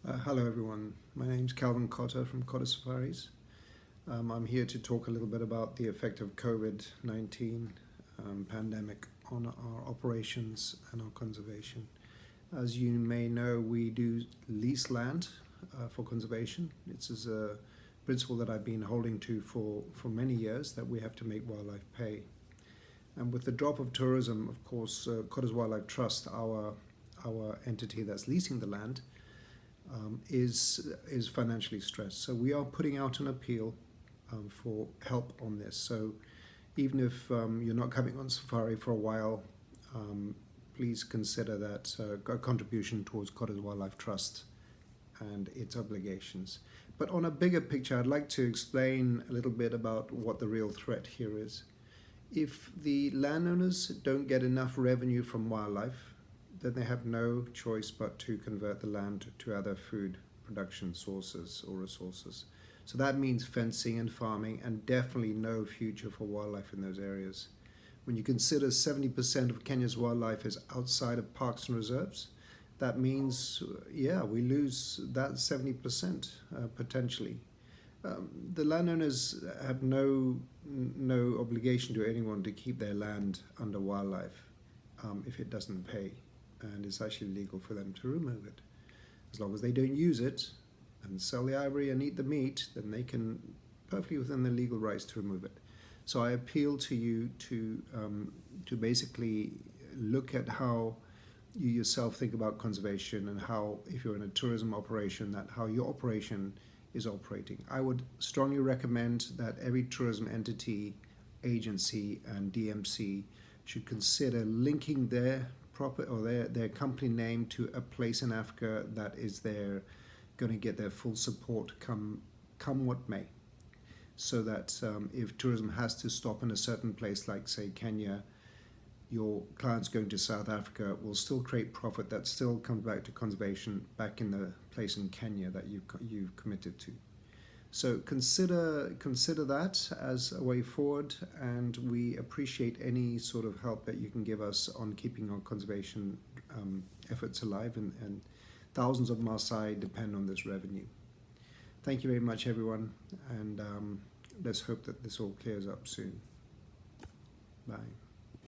Hello everyone, my name's Calvin Cottar from Cottars Safaris. I'm here to talk a little bit about the effect of COVID-19 pandemic on our operations and our conservation. As you may know, we do lease land for conservation. This is a principle that I've been holding to for many years, that we have to make wildlife pay. And with the drop of tourism, of course, Cottars Wildlife Trust, our entity that's leasing the land, is financially stressed. So we are putting out an appeal for help on this. So even if you're not coming on safari for a while, please consider that a contribution towards Cottars Wildlife Trust and its obligations. But on a bigger picture, I'd like to explain a little bit about what the real threat here is. If the landowners don't get enough revenue from wildlife, then they have no choice but to convert the land to other food production sources or resources. So that means fencing and farming, and definitely no future for wildlife in those areas. When you consider 70% of Kenya's wildlife is outside of parks and reserves, that means, we lose that 70% potentially. The landowners have no obligation to anyone to keep their land under wildlife if it doesn't pay. And it's actually legal for them to remove it. As long as they don't use it and sell the ivory and eat the meat, then they can, perfectly within their legal rights, to remove it. So I appeal to you to basically look at how you yourself think about conservation, and how, if you're in a tourism operation, that how your operation is operating. I would strongly recommend that every tourism entity, agency and DMC should consider linking their their company name to a place in Africa that is going to get their full support come what may. So that if tourism has to stop in a certain place, like say Kenya, your clients going to South Africa will still create profit that still comes back to conservation, back in the place in Kenya that you've committed to. So consider that as a way forward, and we appreciate any sort of help that you can give us on keeping our conservation efforts alive, and thousands of Maasai depend on this revenue. Thank you very much, everyone, and let's hope that this all clears up soon. Bye.